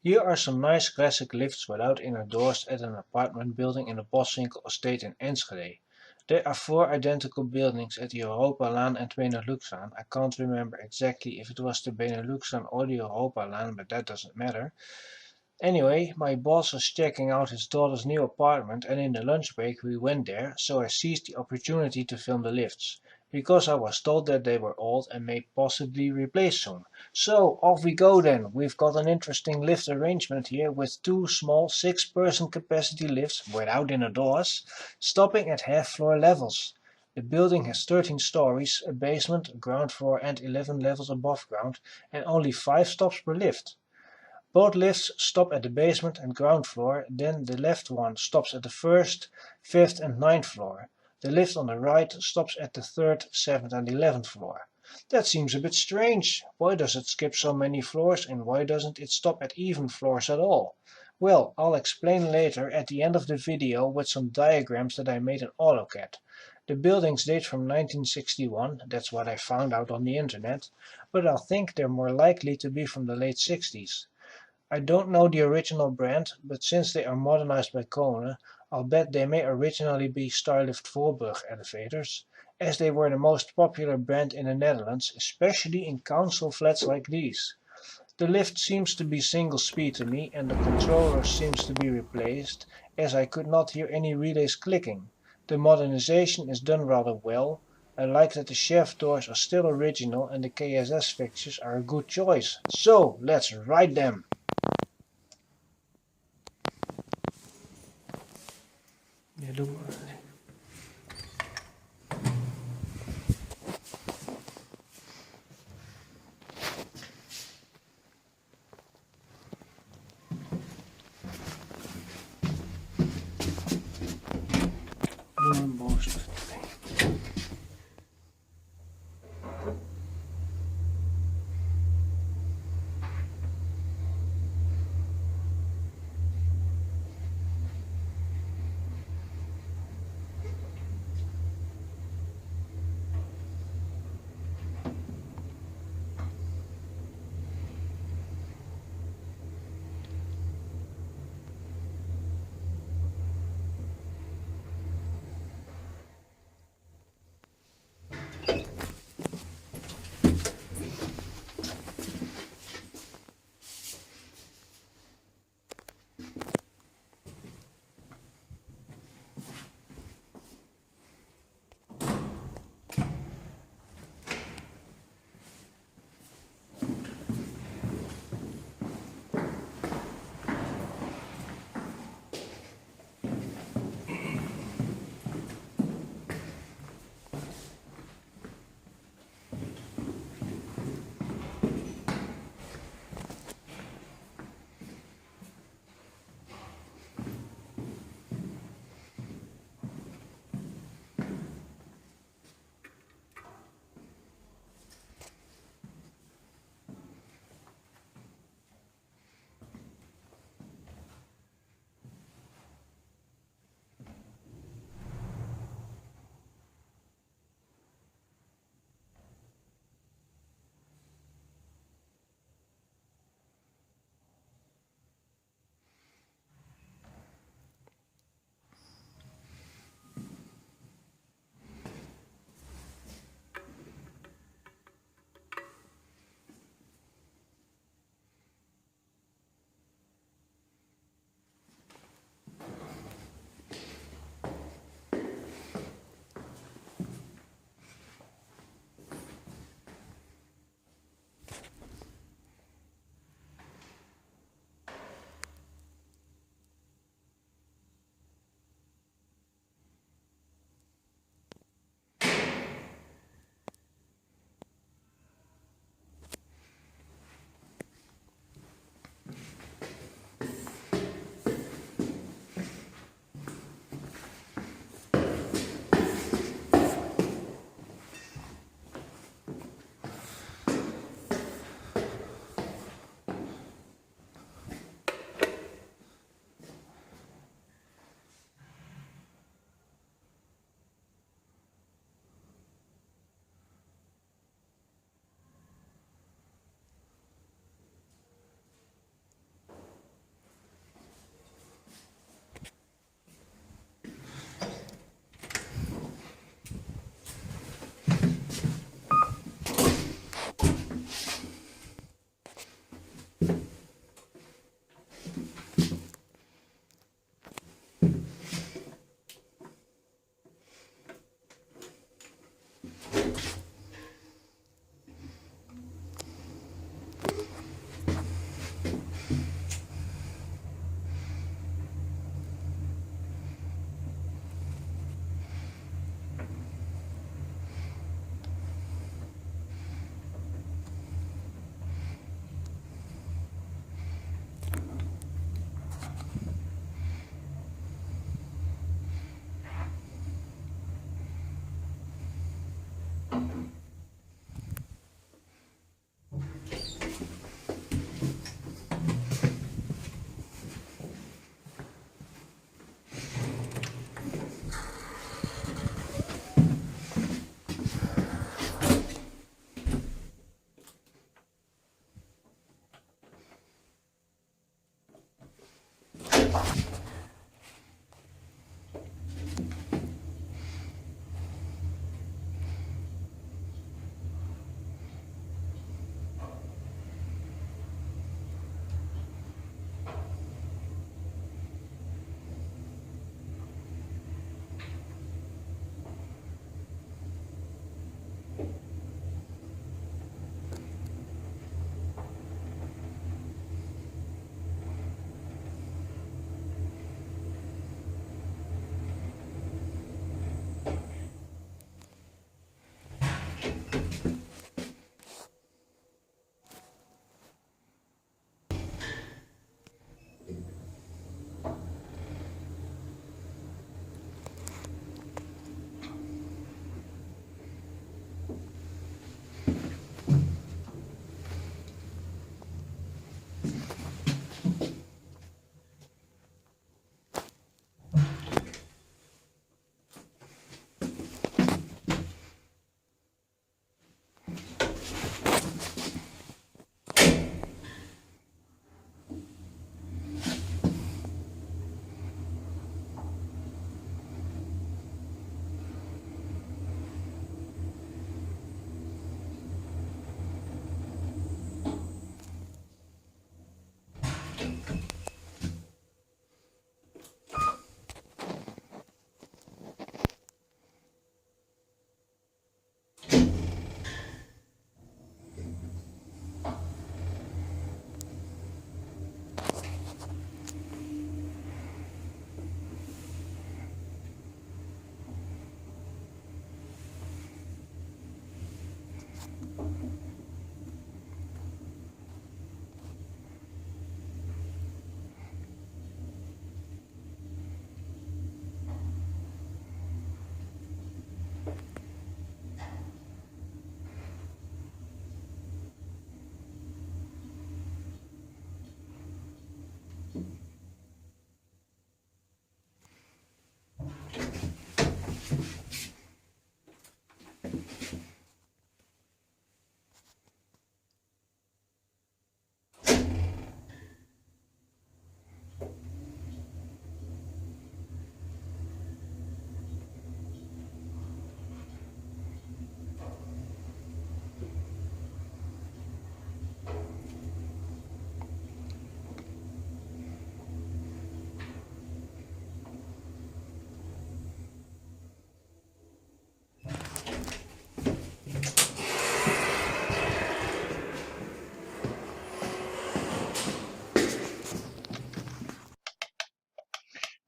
Here are some nice classic lifts without inner doors at an apartment building in the Boswinkel estate in Enschede. There are 4 identical buildings at the Europalaan and Beneluxlaan. I can't remember exactly if it was the Beneluxlaan or the Europalaan, but that doesn't matter. Anyway, my boss was checking out his daughter's new apartment, and in the lunch break we went there, so I seized the opportunity to film the lifts, because I was told that they were old and may possibly replaced soon. So off we go then. We've got an interesting lift arrangement here with 2 small 6-person capacity lifts without inner doors, stopping at half-floor levels. The building has 13 stories, a basement, a ground floor and 11 levels above ground, and only 5 stops per lift. Both lifts stop at the basement and ground floor, then the left one stops at the 1st, 5th and 9th floor. The lift on the right stops at the 3rd, 7th and 11th floor. That seems a bit strange. Why does it skip so many floors and why doesn't it stop at even floors at all? Well, I'll explain later at the end of the video with some diagrams that I made in AutoCAD. The buildings date from 1961, that's what I found out on the internet, but I think they're more likely to be from the late 60s. I don't know the original brand, but since they are modernized by Kone, I'll bet they may originally be Starlit-Voorburg elevators, as they were the most popular brand in the Netherlands, especially in council flats like these. The lift seems to be single speed to me, and the controller seems to be replaced, as I could not hear any relays clicking. The modernization is done rather well. I like that the chef doors are still original and the KSS fixtures are a good choice. So, let's ride them! Ja, doe maar. Doe een boost.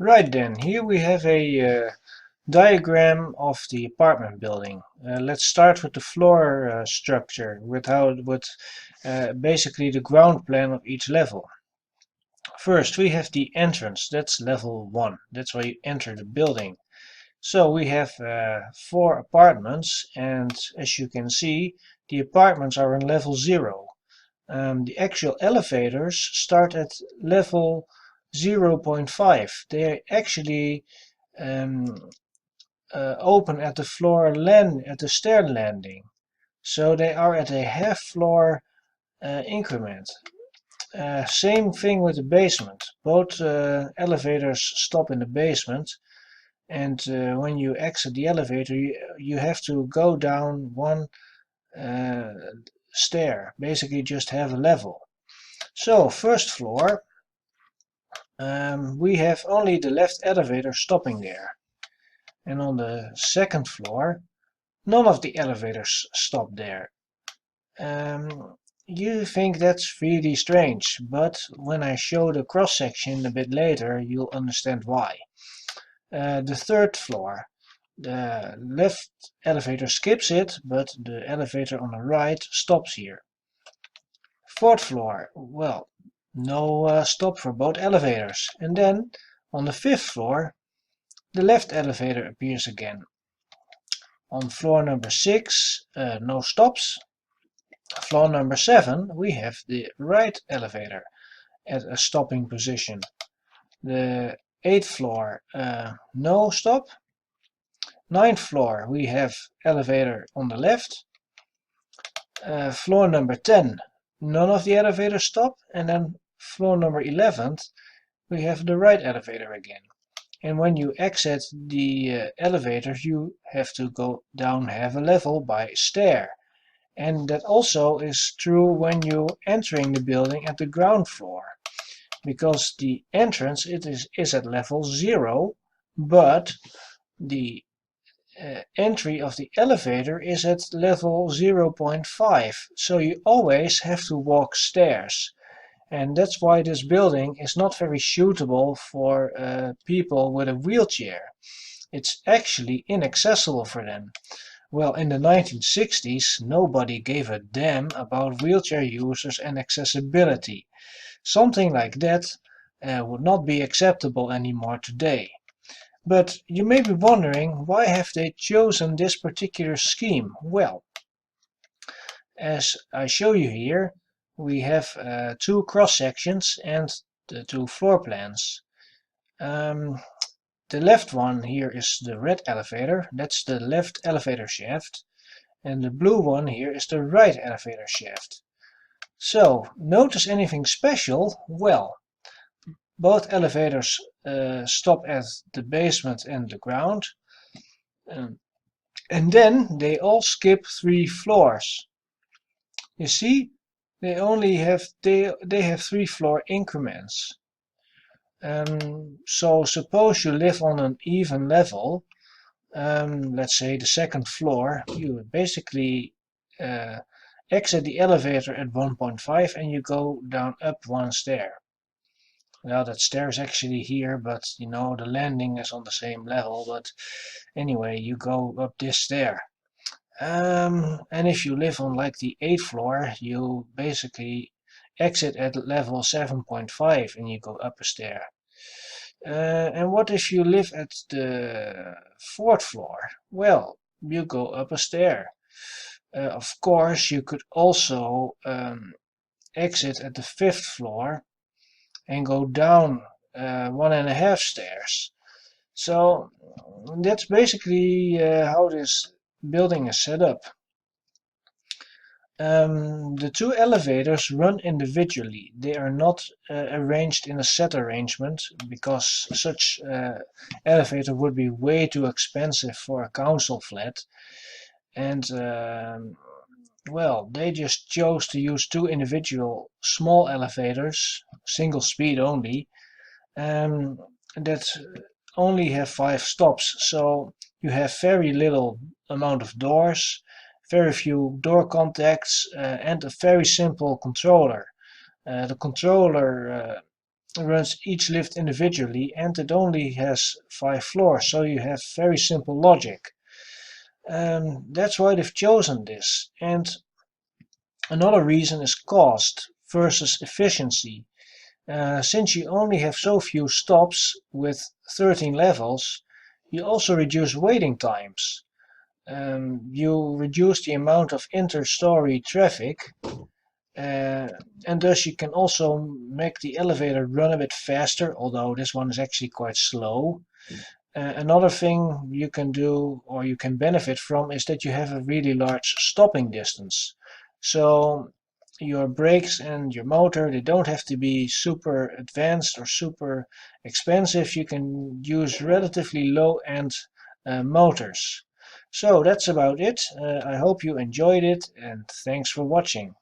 Right then, here we have a diagram of the apartment building. Let's start with the floor structure, with basically the ground plan of each level. First, we have the entrance. That's level 1. That's where you enter the building. So we have 4 apartments, and as you can see, the apartments are in level 0. The actual elevators start at level 0.5. They actually um, open at the stair landing. So they are at a half floor increment. Same thing with the basement. Both elevators stop in the basement, and when you exit the elevator, you have to go down one uh, stair. Basically, just have a level. So first floor, we have only the left elevator stopping there, and on the second floor, none of the elevators stop there. You think that's really strange, but when I show the cross section a bit later, you'll understand why. The third floor, the left elevator skips it, but the elevator on the right stops here. Fourth floor, well, no stop for both elevators. And then on the fifth floor, the left elevator appears again. On floor number 6, no stops. Floor number 7, we have the right elevator at a stopping position. The 8th floor, no stop. 9th floor, we have elevator on the left. Floor number 10, none of the elevators stop. And then floor number 11, we have the right elevator again. And when you exit the elevator, you have to go down half a level by stair. And that also is true when you entering the building at the ground floor, because the entrance is at level 0, but the entry of the elevator is at level 0.5, so you always have to walk stairs. And that's why this building is not very suitable for people with a wheelchair. It's actually inaccessible for them. Well, in the 1960s, nobody gave a damn about wheelchair users and accessibility. Something like that would not be acceptable anymore today. But you may be wondering, why have they chosen this particular scheme? Well, as I show you here, we have 2 cross sections and the 2 floor plans. The left one here is the red elevator, that's the left elevator shaft, and the blue one here is the right elevator shaft. So, notice anything special? Well, both elevators stop at the basement and the ground, and then they all skip 3 floors. You see, they have 3 floor increments. So suppose you live on an even level, let's say the 2nd floor, you would basically exit the elevator at 1.5 and you go down up 1 stair. Well, that stair is actually here, but you know the landing is on the same level, but anyway, you go up this stair. And if you live on like the 8th floor, you basically exit at level 7.5 and you go up a stair. And what if you live at the 4th floor? Well, you go up a stair. Of course, you could also exit at the 5th floor and go down 1.5 stairs. So that's basically how this building is set up. The 2 elevators run individually. They are not arranged in a set arrangement, because such elevator would be way too expensive for a council flat. And well, they just chose to use 2 individual small elevators, single speed only, that only have 5 stops. So you have very little amount of doors, very few door contacts, and a very simple controller. The controller runs each lift individually, and it only has 5 floors, so you have very simple logic. That's why they've chosen this. And another reason is cost versus efficiency. Since you only have so few stops with 13 levels, you also reduce waiting times. You reduce the amount of inter-story traffic, and thus you can also make the elevator run a bit faster, although this one is actually quite slow. Another thing you can do, or you can benefit from, is that you have a really large stopping distance. So your brakes and your motor, they don't have to be super advanced or super expensive. You can use relatively low-end motors. So that's about it. I hope you enjoyed it, and thanks for watching.